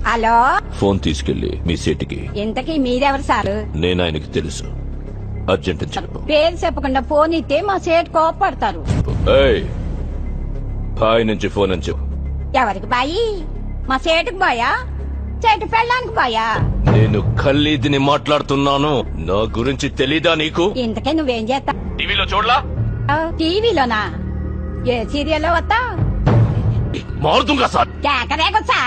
Hello, phone తీసుకెళ్లి మీ సేటికి. ఇంతకీ మీరెవరు సారు? నేను ఆయనకి తెలుసు. అర్జెంట్ అని చెప్పు. పేరు చెప్పకుండా ఫోన్ ఇస్తే మా సేటు కోపడతారు. ఏయ్, బాయ్ నుంచి ఫోన్ అని చెప్పు. ఎవరికి బాయి? మా సేటుకు బాయా, చెట్టు పెళ్ళానికి బాయా? నేను ఖల్లీదిని మాట్లాడుతున్నాను. నా గురించి తెలీదా నీకు? ఇంతకీ నువ్వేం చేస్తా? టీవీలో చూడలా? టీవీలోనా? ఏ సీరియల్లో వస్తా? మారుతుంగా సార్. కేకరేకొచ్చా?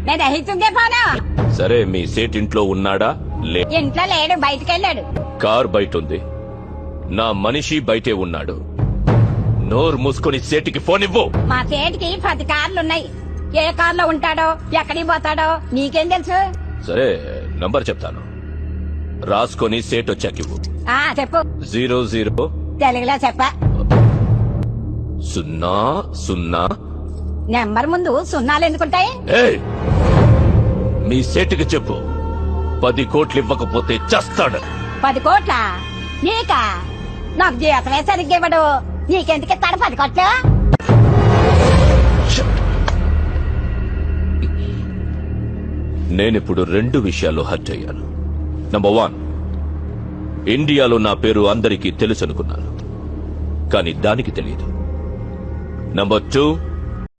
నేను దహిస్తుందే పోను. సరే, మీ సేట్ ఇంట్లో ఉన్నాడా? ఇంట్లో లేడు, బయటకెళ్ళాడు. కార్ బయట ఉంది, నా మనిషి బయటే ఉన్నాడు. నోరు మూసుకొని సేటికి ఫోన్ ఇవ్వు. మా సేటికి 10 కార్లున్నాయి. ఏ కార్లో ఉంటాడో, ఎక్కడికి పోతాడో నీకేం తెలుసు? సరే, నంబర్ చెప్తాను, రాసుకొని సేట్ వచ్చాకివ్వు. చెప్పు. 00 తెలుగులో చెప్పా. 00. నెంబర్ ముందు సున్నాలు ఎందుకుంటాయి? ఏయ్, మీ సేటుకి చెప్పు, 10 కోట్లు ఇవ్వకపోతే చస్తాడు. 10 కోట్ల? నీకా? నాకు జీతమే సరిగ్గా ఇవ్వడు. నీకెందుకు ఇస్తాడు 10 కోట్లు? నేనిప్పుడు 2 విషయాల్లో హర్ట్ అయ్యాను. నంబర్ 1, ఇండియాలో నా పేరు అందరికీ తెలుసు అనుకున్నాను, కానీ దానికి తెలియదు. నంబర్ 2,